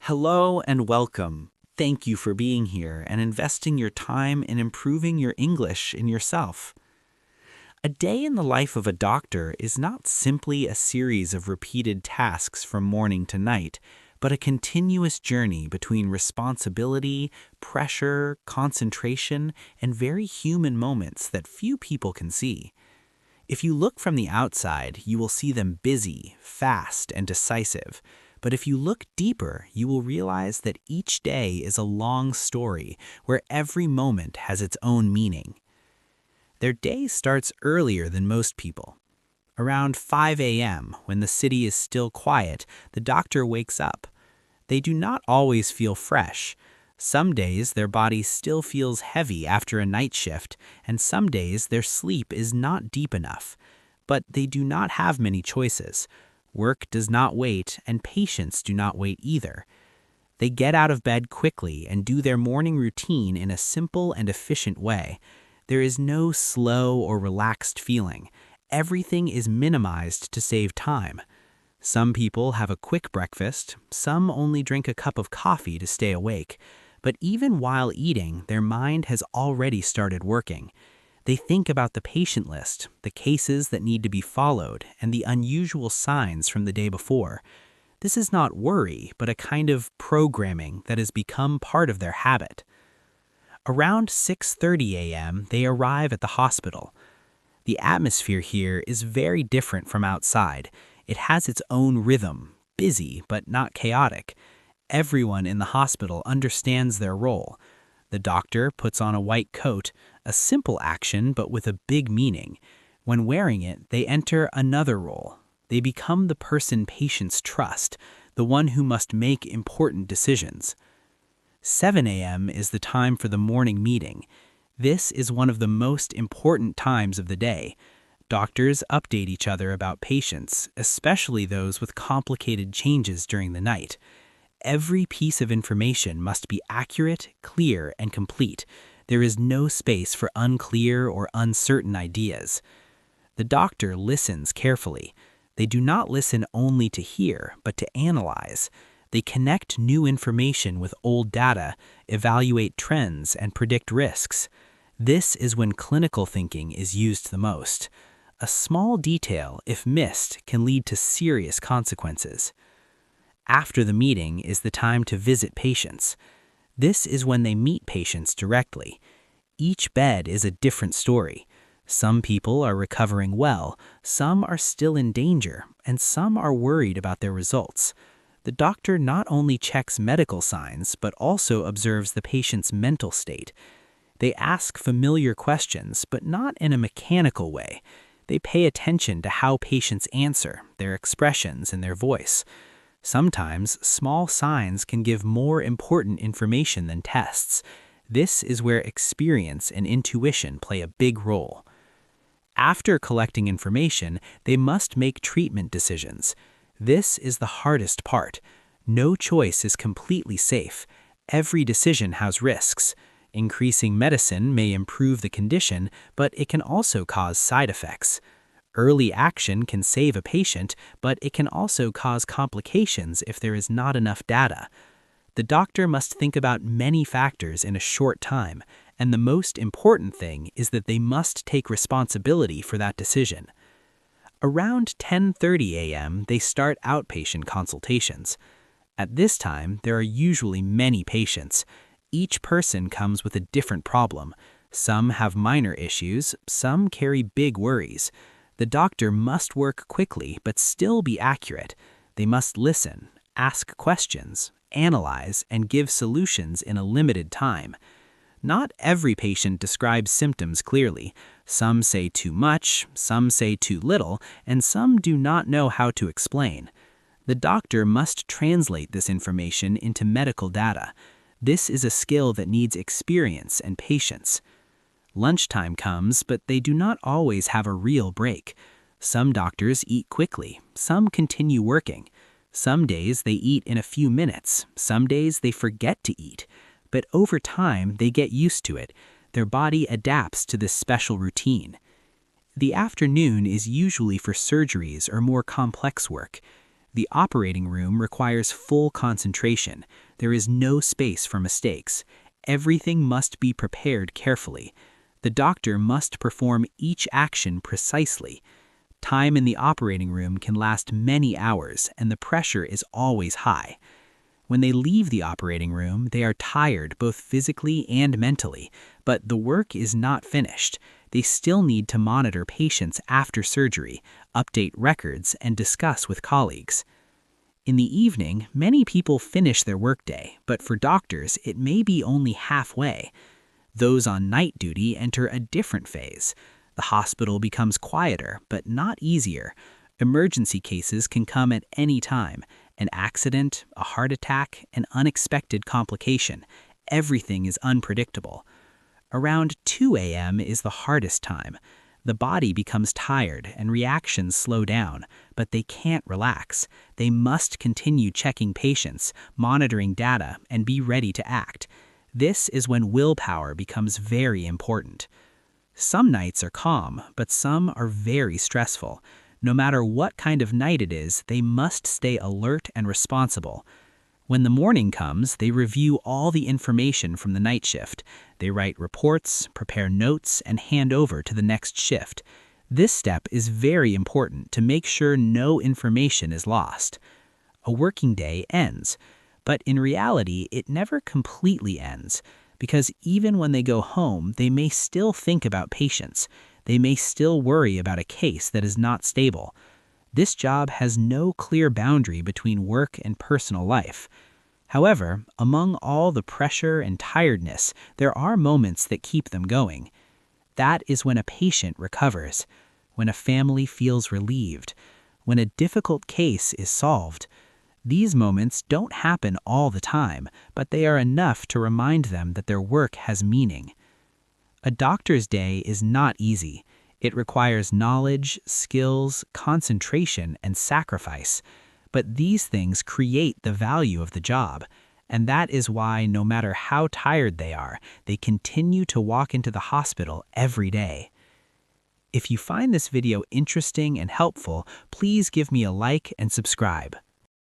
Hello and welcome. Thank you for being here and investing your time in improving your English in yourself. A day in the life of a doctor is not simply a series of repeated tasks from morning to night, but a continuous journey between responsibility, pressure, concentration, and very human moments that few people can see. If you look from the outside, you will see them busy, fast, and decisive. But if you look deeper, you will realize that each day is a long story where every moment has its own meaning. Their day starts earlier than most people. Around 5 a.m., when the city is still quiet, the doctor wakes up. They do not always feel fresh. Some days their body still feels heavy after a night shift, and some days their sleep is not deep enough. But they do not have many choices. Work does not wait, and patients do not wait either. They get out of bed quickly and do their morning routine in a simple and efficient way. There is no slow or relaxed feeling. Everything is minimized to save time. Some people have a quick breakfast, some only drink a cup of coffee to stay awake. But even while eating, their mind has already started working. They think about the patient list, the cases that need to be followed, and the unusual signs from the day before. This is not worry, but a kind of programming that has become part of their habit. Around 6:30 a.m., they arrive at the hospital. The atmosphere here is very different from outside. It has its own rhythm, busy but not chaotic. Everyone in the hospital understands their role. The doctor puts on a white coat, a simple action but with a big meaning. When wearing it, they enter another role. They become the person patients trust, the one who must make important decisions. 7 a.m. is the time for the morning meeting. This is one of the most important times of the day. Doctors update each other about patients, especially those with complicated changes during the night. Every piece of information must be accurate, clear, and complete. There is no space for unclear or uncertain ideas. The doctor listens carefully. They do not listen only to hear, but to analyze. They connect new information with old data, evaluate trends, and predict risks. This is when clinical thinking is used the most. A small detail, if missed, can lead to serious consequences. After the meeting is the time to visit patients. This is when they meet patients directly. Each bed is a different story. Some people are recovering well, some are still in danger, and some are worried about their results. The doctor not only checks medical signs, but also observes the patient's mental state. They ask familiar questions, but not in a mechanical way. They pay attention to how patients answer, their expressions, and their voice. Sometimes, small signs can give more important information than tests. This is where experience and intuition play a big role. After collecting information, they must make treatment decisions. This is the hardest part. No choice is completely safe. Every decision has risks. Increasing medicine may improve the condition, but it can also cause side effects. Early action can save a patient, but it can also cause complications if there is not enough data. The doctor must think about many factors in a short time, and the most important thing is that they must take responsibility for that decision. Around 10:30 a.m., they start outpatient consultations. At this time, there are usually many patients. Each person comes with a different problem. Some have minor issues, some carry big worries. The doctor must work quickly but still be accurate. They must listen, ask questions, analyze, and give solutions in a limited time. Not every patient describes symptoms clearly. Some say too much, some say too little, and some do not know how to explain. The doctor must translate this information into medical data. This is a skill that needs experience and patience. Lunchtime comes, but they do not always have a real break. Some doctors eat quickly, some continue working. Some days they eat in a few minutes, some days they forget to eat. But over time, they get used to it. Their body adapts to this special routine. The afternoon is usually for surgeries or more complex work. The operating room requires full concentration. There is no space for mistakes. Everything must be prepared carefully. The doctor must perform each action precisely. Time in the operating room can last many hours, and the pressure is always high. When they leave the operating room, they are tired both physically and mentally, but the work is not finished. They still need to monitor patients after surgery, update records, and discuss with colleagues. In the evening, many people finish their workday, but for doctors, it may be only halfway. Those on night duty enter a different phase. The hospital becomes quieter, but not easier. Emergency cases can come at any time. An accident, a heart attack, an unexpected complication. Everything is unpredictable. Around 2 a.m. is the hardest time. The body becomes tired and reactions slow down, but they can't relax. They must continue checking patients, monitoring data, and be ready to act. This is when willpower becomes very important. Some nights are calm, but some are very stressful. No matter what kind of night it is, they must stay alert and responsible. When the morning comes, they review all the information from the night shift. They write reports, prepare notes, and hand over to the next shift. This step is very important to make sure no information is lost. A working day ends, but in reality, it never completely ends, because even when they go home, they may still think about patients. They may still worry about a case that is not stable. This job has no clear boundary between work and personal life. However, among all the pressure and tiredness, there are moments that keep them going. That is when a patient recovers, when a family feels relieved, when a difficult case is solved. These moments don't happen all the time, but they are enough to remind them that their work has meaning. A doctor's day is not easy. It requires knowledge, skills, concentration, and sacrifice. But these things create the value of the job. And that is why, no matter how tired they are, they continue to walk into the hospital every day. If you find this video interesting and helpful, please give me a like and subscribe.